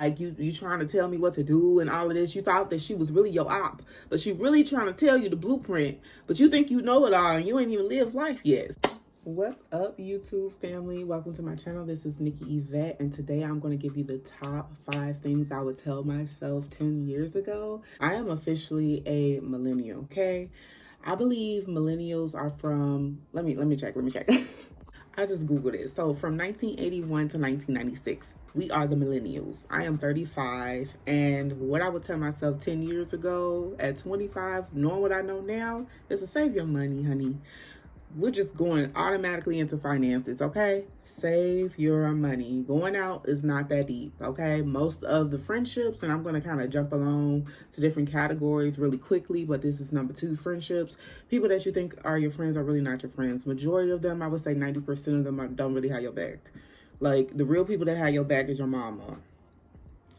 Like you trying to tell me what to do and all of this. You thought that she was really your op, but she really trying to tell you the blueprint. But you think you know it all and you ain't even lived life yet. What's up, YouTube family? Welcome to my channel. This is Nikkiyevettedaily, and today I'm going to give you the top 5 things I would tell myself 10 years ago. I am officially a millennial, okay? I believe millennials are from, let me check. I just Googled it. So from 1981 to 1996, we are the millennials. I am 35, and what I would tell myself 10 years ago at 25, knowing what I know now, is to save your money, honey. We're just going automatically into finances, okay? Save your money. Going out is not that deep, okay? Most of the friendships, and I'm going to kind of jump along to different categories really quickly, but this is number 2, friendships. People that you think are your friends are really not your friends. Majority of them, I would say 90% of them don't really have your back. Like, the real people that have your back is your mama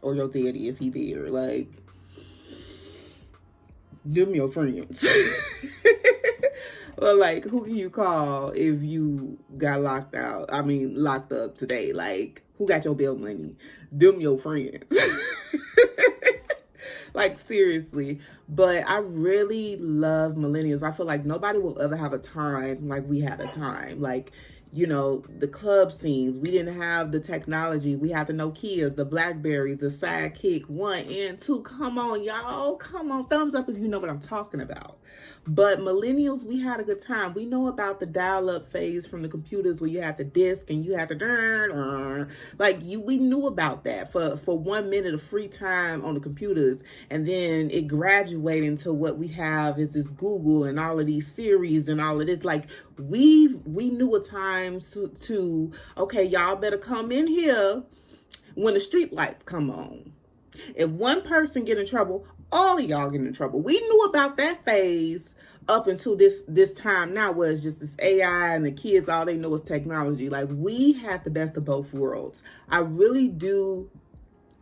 or your daddy if he there. Like, them your friends. Or like, who can you call if you got locked up today? Like, who got your bill money? Them your friends. Like, seriously. But I really love millennials. I feel like nobody will ever have a time like we had a time. Like, you know, the club scenes. We didn't have the technology. We had the Nokias, the Blackberries, the Sidekick 1 and 2. Come on, y'all. Come on. Thumbs up if you know what I'm talking about. But millennials, we had a good time. We know about the dial-up phase from the computers where you had the disc and you had the we knew about that for 1 minute of free time on the computers, and then it graduated into what we have is this Google and all of these series and all of this. Like, we knew a time to okay, y'all better come in here when the street lights come on. If one person get in trouble, all of y'all get in trouble. We knew about that phase up until this time now, where it's just this AI and the kids, all they know is technology. Like, we had the best of both worlds. I really do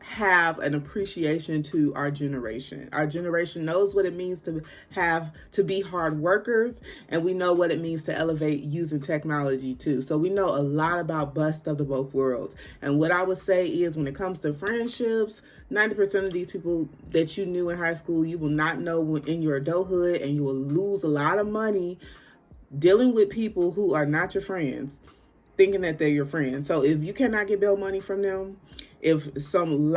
have an appreciation to our generation. Our generation knows what it means to be hard workers, and we know what it means to elevate using technology too. So we know a lot about best of the both worlds. And what I would say is, when it comes to friendships, 90% of these people that you knew in high school, you will not know in your adulthood, and you will lose a lot of money dealing with people who are not your friends, thinking that they're your friends. So if you cannot get bail money from them, if some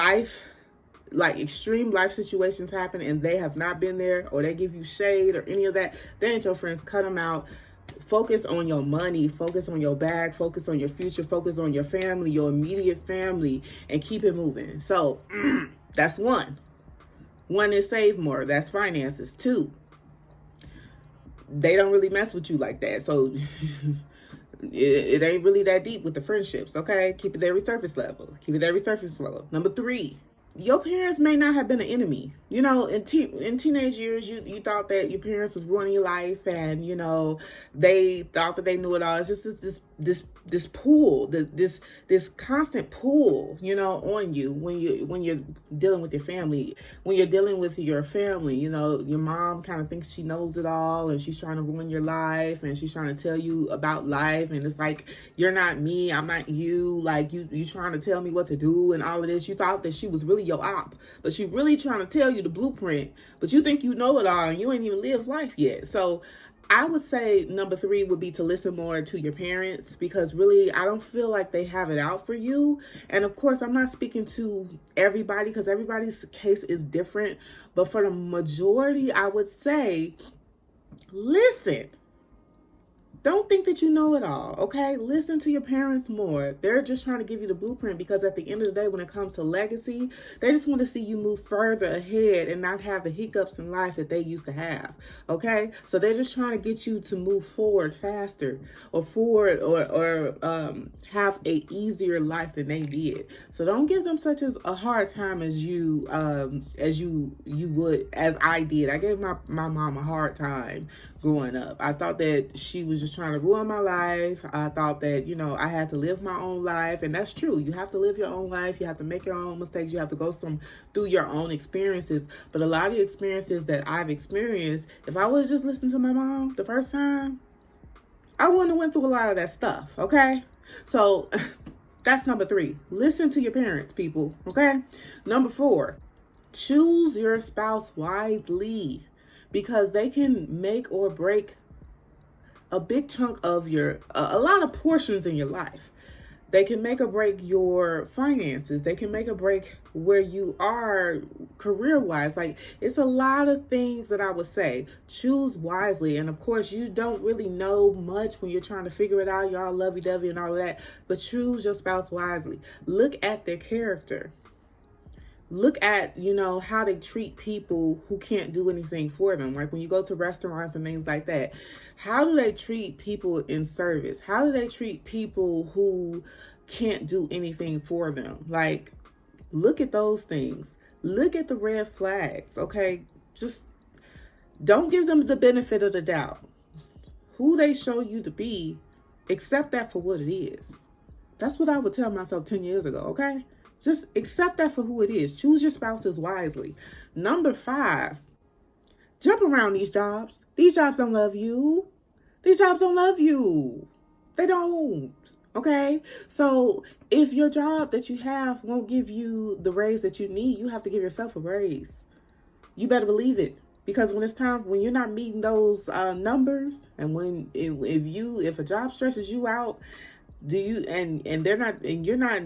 extreme life situations happen and they have not been there, or they give you shade or any of that, they ain't your friends. Cut them out. Focus on your money, focus on your bag, focus on your future, focus on your family, your immediate family, and keep it moving. So that's 1. 1 is save more. That's finances. 2, they don't really mess with you like that. So it ain't really that deep with the friendships, okay? Keep it very surface level. Number 3, your parents may not have been an enemy. You know, in teenage years, you thought that your parents was ruining your life, and, you know, they thought that they knew it all. It's just this pull, this constant pull, you know, on you when you're dealing with your family. When you're dealing with your family, you know, your mom kind of thinks she knows it all, and she's trying to ruin your life, and she's trying to tell you about life, and it's like, you're not me, I'm not you. Like, you trying to tell me what to do and all of this. You thought that she was really your op, but she really trying to tell you the blueprint, but you think you know it all and you ain't even lived life yet. So I would say number 3 would be to listen more to your parents, because really, I don't feel like they have it out for you. And of course, I'm not speaking to everybody, because everybody's case is different, but for the majority, I would say, listen. Don't think that you know it all, okay? Listen to your parents more. They're just trying to give you the blueprint, because at the end of the day, when it comes to legacy, they just want to see you move further ahead and not have the hiccups in life that they used to have, okay? So they're just trying to get you to move forward faster, or have a easier life than they did. So don't give them such a hard time as I did. I gave my mom a hard time growing up. I thought that she was just trying to ruin my life. I thought that, you know, I had to live my own life, and that's true. You have to live your own life. You have to make your own mistakes. You have to go through your own experiences. But a lot of the experiences that I've experienced, if I was just listening to my mom the first time, I wouldn't have went through a lot of that stuff, okay? So That's number 3. Listen to your parents, people. Okay. Number 4, choose your spouse wisely, because they can make or break a big chunk of a lot of portions in your life. They can make or break your finances. They can make or break where you are career-wise. Like, it's a lot of things that I would say. Choose wisely. And of course, you don't really know much when you're trying to figure it out. You're all lovey-dovey and all of that. But choose your spouse wisely. Look at their character. Look at, how they treat people who can't do anything for them. Like when you go to restaurants and things like that, how do they treat people in service? How do they treat people who can't do anything for them? Like, look at those things. Look at the red flags, okay? Just don't give them the benefit of the doubt. Who they show you to be, accept that for what it is. That's what I would tell myself 10 years ago, okay? Just accept that for who it is. Choose your spouses wisely. Number 5, jump around these jobs. These jobs don't love you. These jobs don't love you. They don't. Okay? So if your job that you have won't give you the raise that you need, you have to give yourself a raise. You better believe it. Because when you're not meeting those numbers, and if a job stresses you out, you're not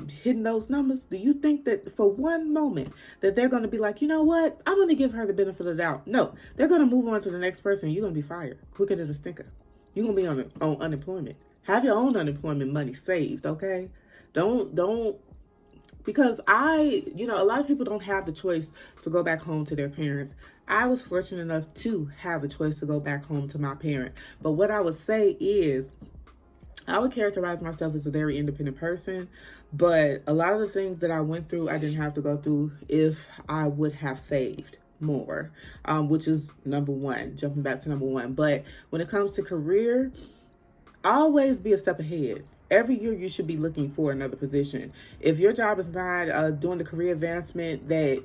hitting those numbers, do you think that for one moment that they're going to be like, you know what, I'm going to give her the benefit of the doubt? No, they're going to move on to the next person. You're going to be fired quicker than a stinker. You're going to be on unemployment. Have your own unemployment money saved, okay? Don't, because a lot of people don't have the choice to go back home to their parents. I was fortunate enough to have the choice to go back home to my parent. But what I would say is, I would characterize myself as a very independent person, but a lot of the things that I went through, I didn't have to go through if I would have saved more, which is number 1, jumping back to number 1. But when it comes to career, always be a step ahead. Every year you should be looking for another position. If your job is not doing the career advancement that,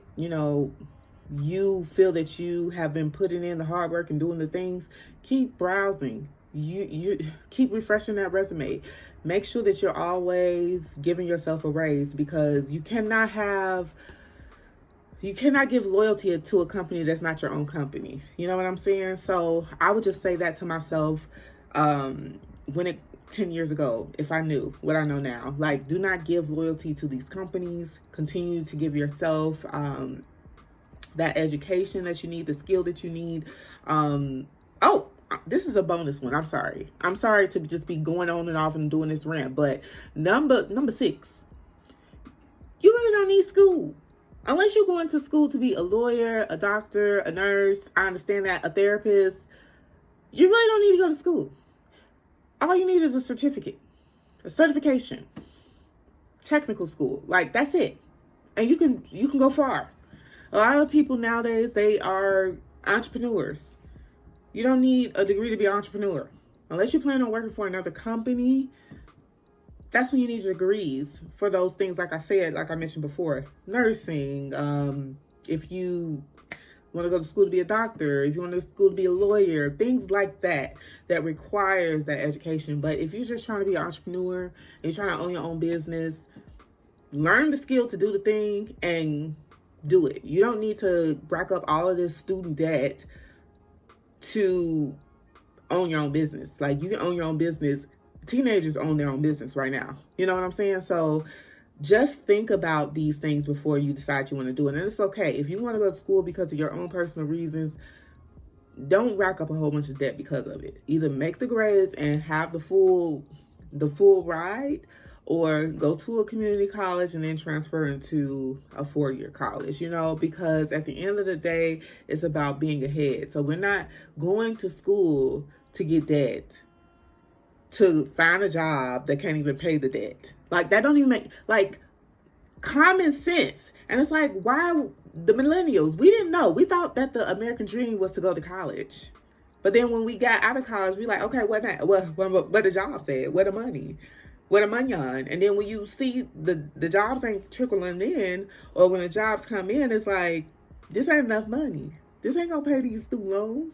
you feel that you have been putting in the hard work and doing the things, keep browsing. You keep refreshing that resume. Make sure that you're always giving yourself a raise, because you cannot give loyalty to a company that's not your own company. You know what I'm saying? So I would just say that to myself 10 years ago, if I knew what I know now. Like, do not give loyalty to these companies. Continue to give yourself that education that you need, the skill that you need. This is a bonus one. I'm sorry to just be going on and off and doing this rant, but number 6, you really don't need school. Unless you're going to school to be a lawyer, a doctor, a nurse, I understand that, a therapist, you really don't need to go to school. All you need is a certificate, a certification, technical school. Like, that's it. And you can go far. A lot of people nowadays, they are entrepreneurs. You don't need a degree to be an entrepreneur. Unless you plan on working for another company, that's when you need your degrees for those things. Like I mentioned before, nursing. If you want to go to school to be a doctor, if you want to go to school to be a lawyer, things like that requires that education. But if you're just trying to be an entrepreneur and you're trying to own your own business, learn the skill to do the thing and do it. You don't need to rack up all of this student debt to own your own business. Like, you can own your own business. Teenagers own their own business right now. You know what I'm saying? So just think about these things before you decide you want to do it. And it's okay. If you want to go to school because of your own personal reasons, don't rack up a whole bunch of debt because of it. Either make the grades and have the full ride, or go to a community college and then transfer into a 4-year college, because at the end of the day, it's about being ahead. So we're not going to school to get debt, to find a job that can't even pay the debt. Like, that don't even make, like, common sense. And it's like, why the millennials, we didn't know. We thought that the American dream was to go to college. But then when we got out of college, we like, okay, what the job said, where the money? Where the money on? And then when you see the jobs ain't trickling in, or when the jobs come in, it's like, this ain't enough money. This ain't gonna pay these student loans.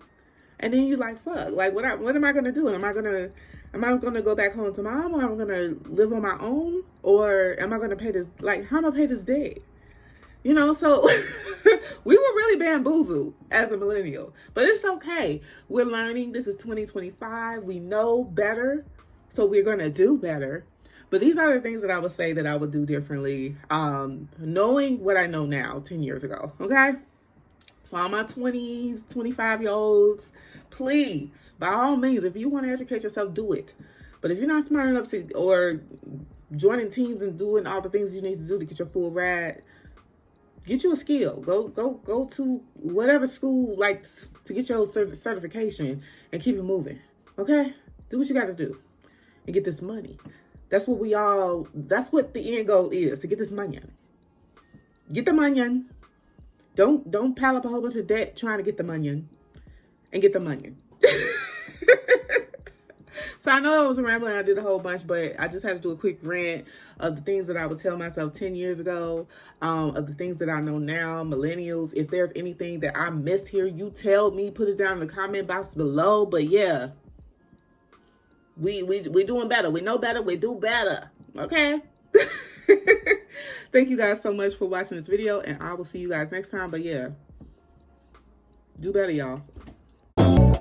And then you're like, fuck, like, what am I gonna do? Am I gonna Am I going to go back home to mom, or am I going to live on my own? Or am I going to pay this, like, how am I going to pay this debt? You know, so we were really bamboozled as a millennial. But it's okay. We're learning. This is 2025. We know better, so we're going to do better. But these are the things that I would say that I would do differently, knowing what I know now 10 years ago, okay? So all my 20s, 25-year-olds, please, by all means, if you want to educate yourself, do it. But if you're not smart enough to, or joining teams and doing all the things you need to do to get your full ride, get you a skill. Go to whatever school likes to get your certification and keep it moving, okay? Do what you got to do and get this money. That's what the end goal is, to get this money. Get the money. Don't pile up a whole bunch of debt trying to get the money and get the money. So I know I was rambling. I did a whole bunch, but I just had to do a quick rant of the things that I would tell myself 10 years ago, of the things that I know now, millennials. If there's anything that I missed here, you tell me, put it down in the comment box below. But yeah, we doing better. We know better. We do better. Okay? Thank you guys so much for watching this video, and I will see you guys next time. But yeah, do better, y'all.